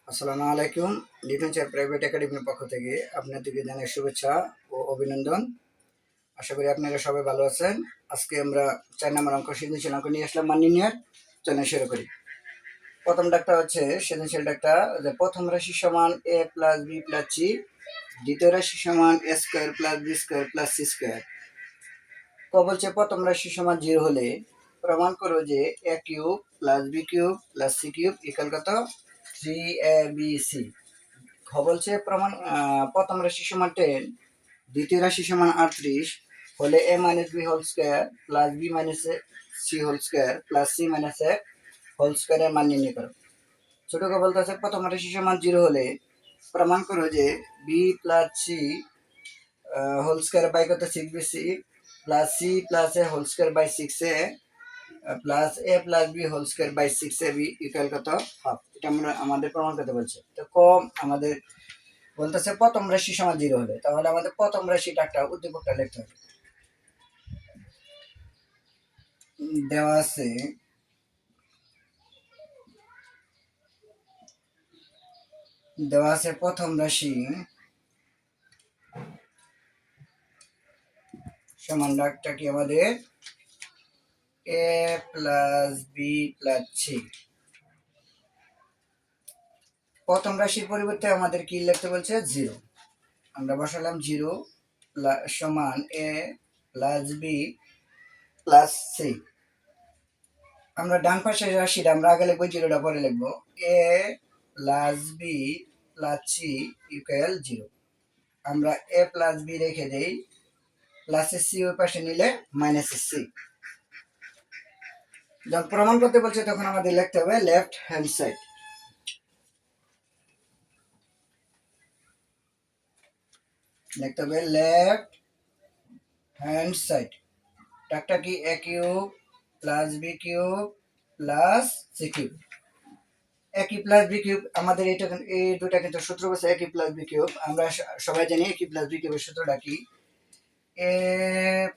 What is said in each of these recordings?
আসসালামু আলাইকুম। Liton chair private একাডেমির পক্ষ থেকে আপনাদেরকে জানাই শুভেচ্ছা ও অভিনন্দন। আশা করি আপনারা সবাই ভালো আছেন। আজকে আমরা 4 নম্বর অঙ্ক সৃজনশীল অঙ্ক নিয়ে আসলাম মান নির্ণয়ের। চলেন শুরু করি। প্রথম ডাকটা হচ্ছে সৃজনশীল ডাকটা যে প্রথম রাশি সমান a plus b plus c, দ্বিতীয় রাশি সমান a square plus b square plus c square. বলছে প্রথম রাশি সমান 0 হলে প্রমাণ করো যে a cube plus b cube plus c cube equal কত 3abc। বলছে প্রমাণ প্রথম রাশি সমান 10, দ্বিতীয় রাশি সমান 38 হলে a minus B whole square plus B minus C whole square plus C minus A whole স্কয়ারের মান নির্ণয় করো। ছোট ক বলতেছে প্রথম রাশি সমান 0 হলে প্রমাণ করো যে B plus C whole square by কত 6bc plus C plus A whole square by 6a plus A plus B whole square by 6ab equal কত হাফ। এটা আমরা আমাদের প্রমাণ করতে বলছে। তো কম আমাদের বলতেছে প্রথম রাশি সমান 0 হলে, তাহলে আমাদের প্রথম রাশিটা একটা উদ্দীপকটা লিখতে হবে। দেওয়া আছে প্রথম রাশি সমান ডাকটা কি আমাদের a plus B plus C. প্রথম রাশির পরিবর্তে আমাদের কি লিখতে বলছে 0। আমরা বসালাম 0 সমান a plus B plus C. আমরা ডান পাশের রাশিটা আমরা আগে লিখবো, 0টা পরে লিখবো। a plus B plus C equal 0। আমরা a প্লাস বি রেখে দেই, প্লাসের সি ওই পাশে নিলে মাইনাসের সি। যখন প্রমাণ করতে বলছে তখন আমাদের লিখতে হবে লেফট হ্যান্ড সাইড। লিখতে হবে লেফট হ্যান্ড সাইড। ডাকটা কি a cube plus B cube plus C cube. a cube plus B cube আমাদের এটা এই দুটা কিন্তু সূত্র বলছে a cube plus B cube. আমরা সবাই জানি a কিউব প্লাস বি কিউবের সূত্রটা কি a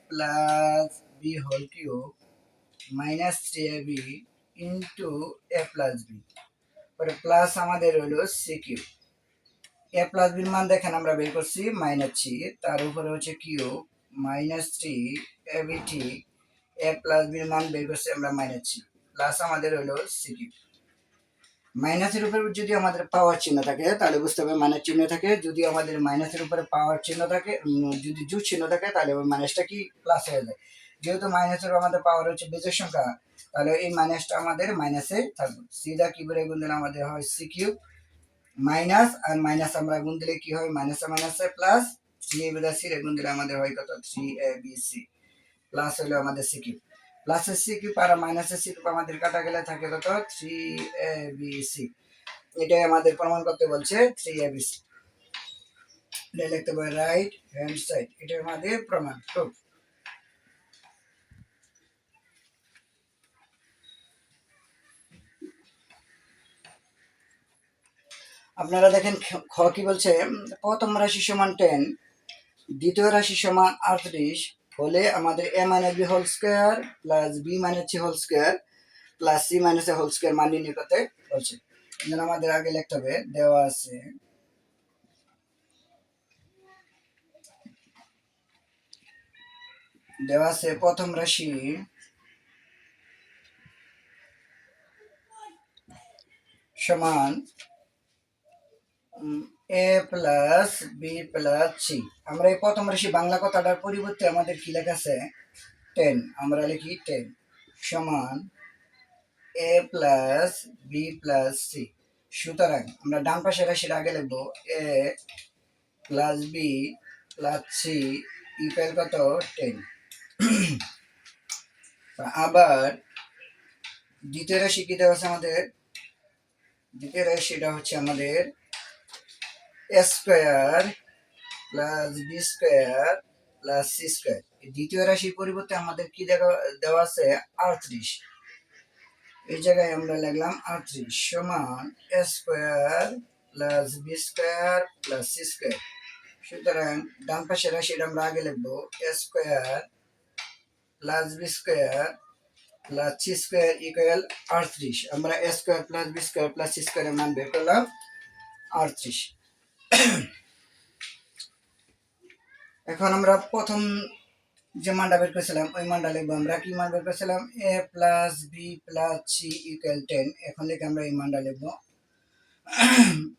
plus B whole cube minus 3ab into a plus B, পরে প্লাস আমাদের হলো সি কিউব। এ প্লাস বির মান দেখেন আমরা বের করছি -3, তার উপরে হচ্ছে কিউব -3 abt। এ প্লাস বির মান বের করছি আমরা -3 প্লাস আমাদের হলো সি কিউব। মাইনাসের উপরে যদি আমাদের পাওয়ার চিহ্ন থাকে তাহলে বুঝতে হবে মাইনাস চিহ্ন থাকে। যদি আমাদের মাইনাসের উপরে পাওয়ার চিহ্ন থাকে, যদি যোগ চিহ্ন থাকে তাহলে ওই মাইনাসটা কি প্লাস হয়ে যায়। যেহেতু মাইনাসের আমাদের পাওয়ার হচ্ছে বেজের সংখ্যা, তাহলে এই মাইনাসটা আমাদের মাইনাসে থাকবে। সিধা কিউবের গুণ দিলে আমাদের হয় সি কিউব মাইনাস আর মাইনাস আমরা গুণ দিলে কি হয় মাইনাসে মাইনাসে প্লাস 3ab এর গুণ দিলে আমাদের হয় কত 3abc প্লাস হলো আমাদের সি কিউব। প্লাসের সি কিউব আর মাইনাসের সি কিউব আমাদের কাটা গেলে থাকে কত 3abc। এটাই আমাদের প্রমাণ করতে বলছে 3abc। এটা লিখতে হবে রাইট হ্যান্ড সাইড। এটা আমাদের প্রমাণ। প্রুফ। আপনারা দেখেন খ কি বলছে প্রথম রাশি সমান 10, দ্বিতীয় রাশি সমান 38 হলে আমাদের a minus B whole square plus B minus C whole square plus C minus A whole square মান নির্ণয় করতে বলছে। এখানে আমাদের আগে লিখতে হবে দেওয়া আছে প্রথম রাশি সমান a plus B plus C. আমরা এই প্রথম রাশি বাংলা কথাটার পরিবর্তে আমাদের কি লেখা আছে 10, আমরা লিখি 10 সমান a plus B plus C. সুতরাং আমরা ডান পাশের রাশির আগে লিখবো a plus B plus C equal কত 10। আবার দ্বিতীয় রাশি কি দেওয়া আছে আমাদের, দ্বিতীয় রাশিটা হচ্ছে আমাদের a square plus B square plus C square. দ্বিতীয় রাশির পরিবর্তে আমাদের কি দেওয়া আছে 38। এই জায়গায় আমরা লিখলাম 38 সমান a square plus B square plus C square. সুতরাং ডান পাশের রাশিটা আমরা আগে লিখবো a square plus B square plus C square equal 38। আমরা a square plus B square plus C স্কয়ারের মান বের করলাম 38। এখন আমরা প্রথম যে মানটা বের করেছিলাম ওই মানটা লিখবো। আমরা কি মান বের করেছিলাম? a plus B plus C equal 10। এখন লিখে আমরা এই মানটা লিখবো।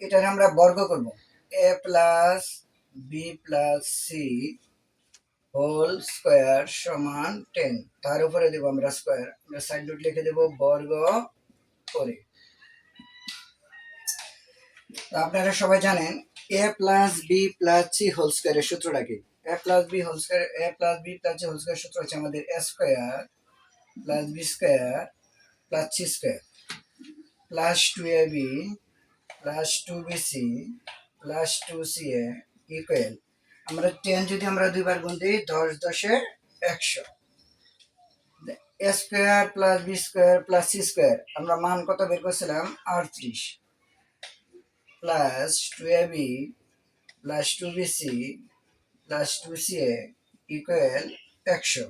এটাকে আমরা বর্গ করব। a plus B plus C whole square সমান 10। তার উপরে দেবো আমরা স্কোয়ার, আমরা সাইড নোট লিখে দেবো বর্গ করে। আপনারা সবাই জানেন a plus B plus C whole স্কোয়ারের সূত্রটা কি? a plus B whole square, a plus B plus C whole square সূত্র হচ্ছে আমাদের a square plus B square plus C square plus 2ab plus 2bc plus 2ca equal, আমরা 10 যদি আমরা দুইবার গুণ দিই 10 10 100। a square plus B square plus C square আমরা মান কত বের করছিলাম? 38 plus 2ab plus 2bc plus 2ca equal 100।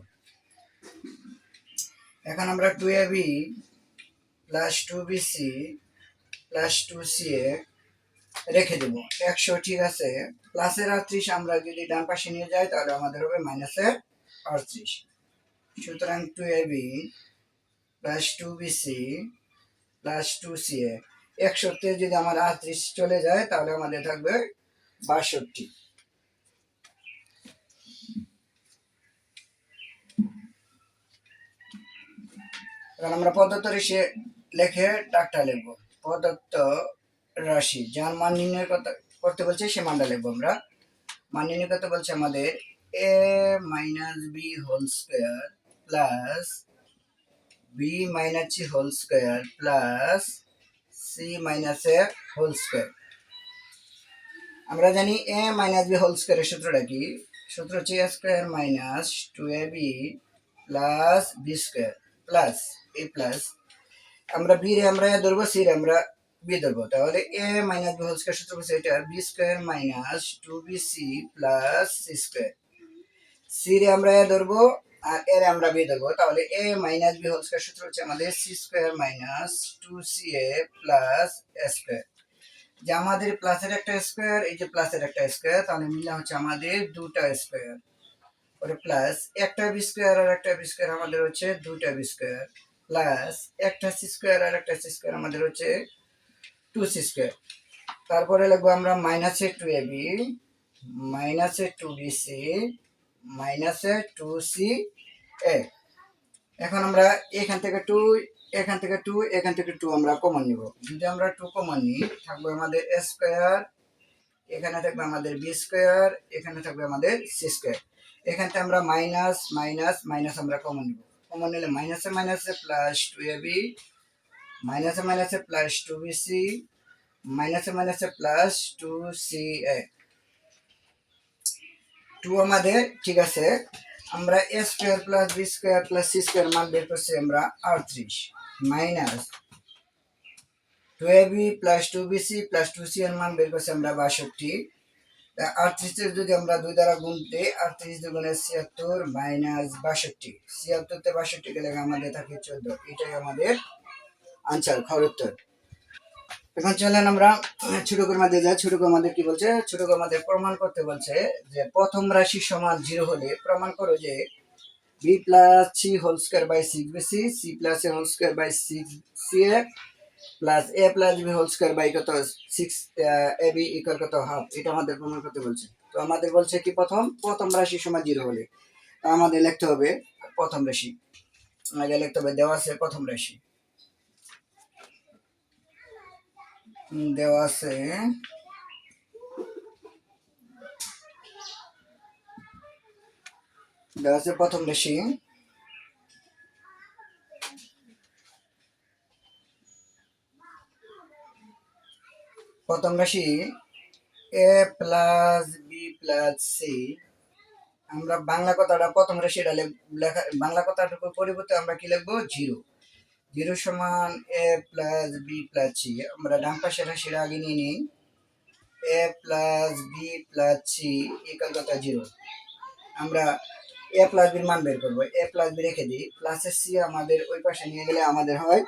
এখন আমরা 2ab plus 2bc plus 2ca রেখে দেব। 100 ঠিক আছে। প্লাসের 38 আমরা যদি ডান পাশে নিয়ে যাই তাহলে আমাদের হবে মাইনাসের 38। সুতরাং 2ab plus 2bc plus 2ca 100 তে যদি আমার 38 চলে যায় তাহলে আমাদের থাকবে 62। এখন আমরা প্রদত্ত রাশি লিখে ডাকটা লিখবো। প্রদত্ত রাশি যার মান নির্ণয় করতে বলছে সে মানটা লিখবো। আমরা মান নির্ণয় করতে বলছে আমাদের a minus B whole square plus B minus C whole square plus C minus A whole square. আমরা জানি a মাইনাস বি হোল স্কোয়ারের সূত্রটা কি? সূত্র হচ্ছে a square minus 2ab plus B square plus a plus আমরা B রে আমরা ধরবো, সি রে আমরা বি ধরবো। তাহলে a minus B whole square সূত্র হচ্ছে এটা B square minus 2bc plus C square. C রে আমরা ধরবো আর এর আমরা বি ধরবো। তাহলে a minus B whole square সূত্র হচ্ছে আমাদের C square minus 2ca plus a square. যে আমাদের প্লাসের একটা স্কোয়ার, এই যে প্লাসের একটা স্কোয়ার, তাহলে মিলে হচ্ছে আমাদের দুটা স্কোয়ার। পরে প্লাস একটা বি স্কোয়ার আর একটা বি স্কোয়ার আমাদের হচ্ছে দুটা বি স্কোয়ার প্লাস একটা সি স্কোয়ার আর একটা সি স্কোয়ার আমাদের হচ্ছে 2c স্কোয়ার। তারপরে লিখবো আমরা মাইনাসে 2ab মাইনাসে 2bc মাইনাসে 2ca। এখন আমরা এখান থেকে 2 এখান থেকে 2 এখান থেকে 2 আমরা কমন নিব। যদি আমরা 2 কমন নিই থাকবে আমাদের a স্কোয়ার, এখানে থাকবে আমাদের বি স্কোয়ার, এখানে থাকবে আমাদের সি স্কোয়ার। এখান থেকে আমরা মাইনাস মাইনাস মাইনাস আমরা কমন নিব। কমন নিলে মাইনাসে মাইনাসে প্লাস 2ab মাইনাসে মাইনাসে প্লাস 2bc মাইনাসে মাইনাসে প্লাস 2ca 2 আমাদের ঠিক আছে। আমরা a square plus B square plus C square মান বের করছি আমরা 38 minus 2ab plus 2bc plus 2c এর মান বের করছি আমরা 62। 38 যদি আমরা 2 দ্বারা গুণ দিই 38 দুগুণে 76 মাইনাস 62, 76 তে 62 গেলে আমাদের থাকে 14। এটাই আমাদের আনসার, খর উত্তর। এখন চলেন আমরা ছোট করে মাঝে যাই। ছোট করে আমাদের কি বলছে? ছোট করে আমাদের প্রমাণ করতে বলছে যে প্রথম রাশি সমান 0 হলে প্রমাণ করো যে B plus C whole square by 6bc C plus A whole square by 6ca plus A plus B whole square by কত 6ab ইকুয়াল কত হাফ। এটা আমাদের প্রমাণ করতে বলছে। তো আমাদের বলছে কি প্রথম রাশি সমান 0 হলে আমাদের লিখতে হবে প্রথম রাশি। আগে লিখতে হবে দেওয়া আছে প্রথম রাশি, দেওয়া আছে প্রথম রাশি। প্রথম রাশি a plus B plus C. আমরা বাংলা কথাটা প্রথম রাশিটা লেখা, বাংলা কথাটুকুর পরিবর্তে আমরা কি লিখবো? 0। 0 সমান a plus B plus C. আমরা ডান পাশের রাশিটা আগে নিয়ে নিই। a plus B plus C equal কত 0। আমরা a প্লাস বির মান বের করবো। a প্লাস বি রেখে দিই, প্লাসের সি আমাদের ওই পাশে নিয়ে গেলে আমাদের হয়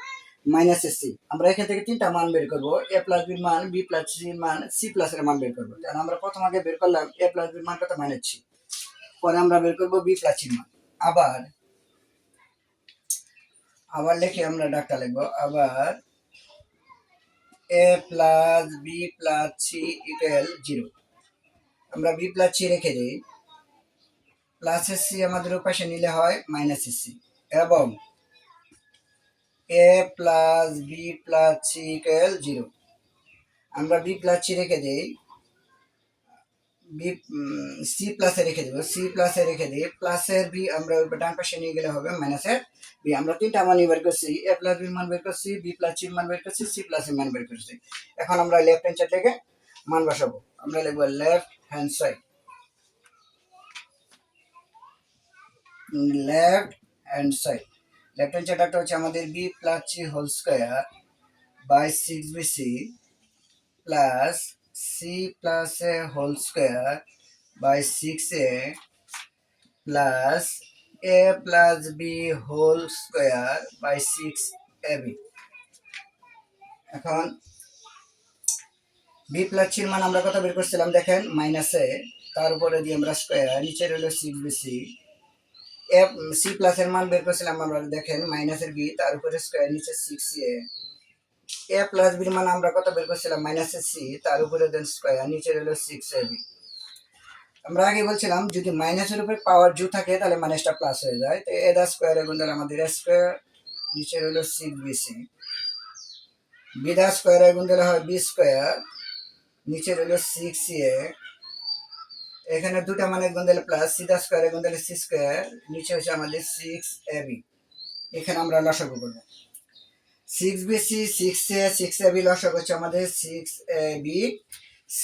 মাইনাস সি। আমরা এখান থেকে তিনটা মান বের করবো, এ প্লাস বির মান, বি প্লাস সির মান, সি প্লাস এর মান বের করবো। তাহলে আমরা প্রথম আগে বের করলাম এ প্লাস বির মান কত, মাইনাস সি। পরে আমরা বের করবো বি প্লাস সির মান। আবার লিখে আমরা ডাকটা লিখবো, আবার A plus B plus C equal 0। আমরা বি প্লাস সি রেখে দিই, প্লাস এর সি আমাদের পাশে নিলে হয় মাইনাস এর সি, এবং A plus B plus C equal 0। আমরা বি প্লাস সি রেখে দিই, বি সি প্লাসে রেখে দেবো, সি প্লাসে রেখে দিই, প্লাসের বি আমরা ডান পাশে নিয়ে গেলে হবে মাইনাসের বি। আমরা তিনটা মান বের করছি, এ প্লাস বির মান বের করছি, বি প্লাস সির মান বের করছি, সি প্লাস এর মান বের করছি। এখন আমরা লেফট হ্যান্ড সাইড থেকে মান বসাবো। আমরা লিখবো left hand side, left hand side একটা হচ্ছে আমাদের B plus C whole square by 6bc plus C plus A whole square by 6a plus A plus B whole square by 6ab। এখন B plus সির মান আমরা কত বের করছিলাম দেখেন, মাইনাসে, তার উপরে দিয়ে আমরা স্কোয়ার, নিচে রইল 6bc। এ সি প্লাস এর মান বের করছিলাম আমরা দেখেন মাইনাসের বি, তার উপরে স্কোয়ার, নিচে 6a। এ প্লাস বির মান আমরা কত বের করছিলাম, মাইনাসের সি, তার উপরে দেন স্কোয়ার, নিচে রইল 6ab। আমরা আগে বলছিলাম যদি মাইনাসের উপরে পাওয়ার জু থাকে তাহলে মাইনাসটা প্লাস হয়ে যায়। তো এ দা স্কোয়ারে গুণ দিলে আমাদের স্কোয়ার, নিচে রইল 6bc। বি দা স্কোয়ারে গুণ দিলে হয় বি স্কোয়ার, নিচে রইল 6a। এখানে দুটা মানে গুণ দিলে প্লাস, সি দা স্কোয়ারে গুণ দিলে সি স্কোয়ার, নিচে হচ্ছে আমাদের 6ab। এখানে আমরা লসাগু করব, 6bc 6a 6ab, লসাগু হচ্ছে আমাদের 6abc।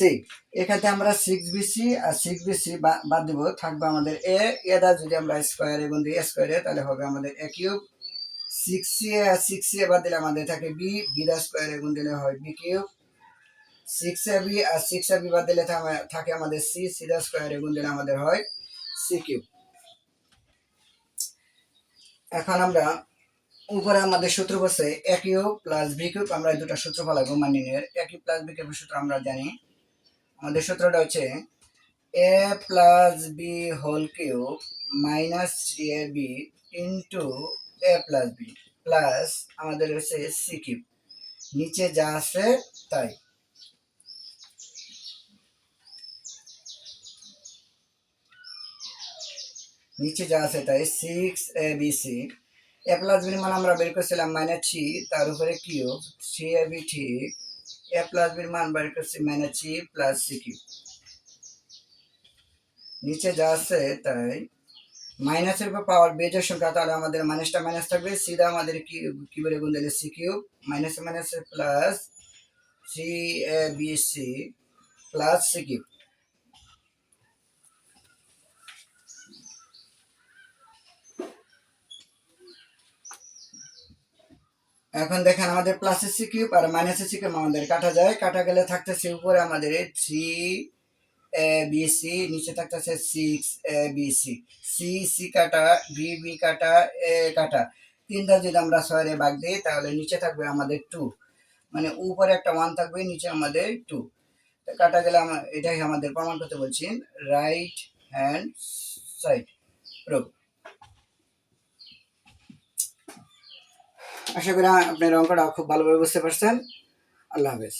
এখানে আমরা 6bc আর 6bc বাদ দিব, থাকবে আমাদের এ। এদা যদি আমরা স্কোয়ারে গুণ দিই স্কোয়ারে, তাহলে হবে আমাদের এ কিউব। 6a আর 6a বাদ দিলে আমাদের থাকে বি, বি দা স্কোয়ারে গুণ দিলে হয় বি কিউব। 6ab আর 6ab বাদ দিলে থাকে আমাদের সি, সি দা স্কোয়ারে গুণ দিলে আমাদের হয় সি কিউব। এখন আমরা উপরে আমাদের সূত্র বলছে A cube plus B cube, আমরা এই দুটো সূত্র ফলাবো মানিনের। এ কিউব প্লাস বি কিউবের সূত্র আমরা জানি, আমাদের সূত্রটা হচ্ছে A plus B whole cube minus 3ab into A plus B plus আমাদের হচ্ছে সি কিউব, নিচে যা আছে তাই। নিচে যা আছে তাই 6abc। এ প্লাস বির মান আমরা বের করছিলাম মাইনাস 3, তার উপরে কিউব 3ab ঠিক। এ প্লাস বির মান বের করছি মাইনাস 3 প্লাস সি কিউব, নিচে যা আছে তাই। মাইনাসের উপর পাওয়ার বেজের সংখ্যা, তাহলে আমাদের মাইনাসটা মাইনাস থাকবে, সিধা আমাদের কি বলে গুণ দিলে সি কিউব, মাইনাসে মাইনাসে plus 3abc plus C cube. এখন দেখেন আমাদের প্লাসের সি কিউব আর মাইনাসের সি কিউব আমাদের কাটা যায়, কাটা গেলে থাকতেছে উপরে আমাদের 3abc, নিচে থাকতেছে 6abc। সি সি কাটা, বি বি কাটা, এ কাটা, তিনটা যদি আমরা 6 এর ভাগ দিই তাহলে নিচে থাকবে আমাদের 2, মানে উপরে একটা 1 থাকবে, নিচে আমাদের 2। কাটা গেলে এটাই আমাদের প্রমাণ করতে বলছি, রাইট হ্যান্ড সাইড প্রুফ। আশা করি আপনার অঙ্কটা খুব ভালোভাবে বুঝতে পারছেন। আল্লাহ হাফেজ।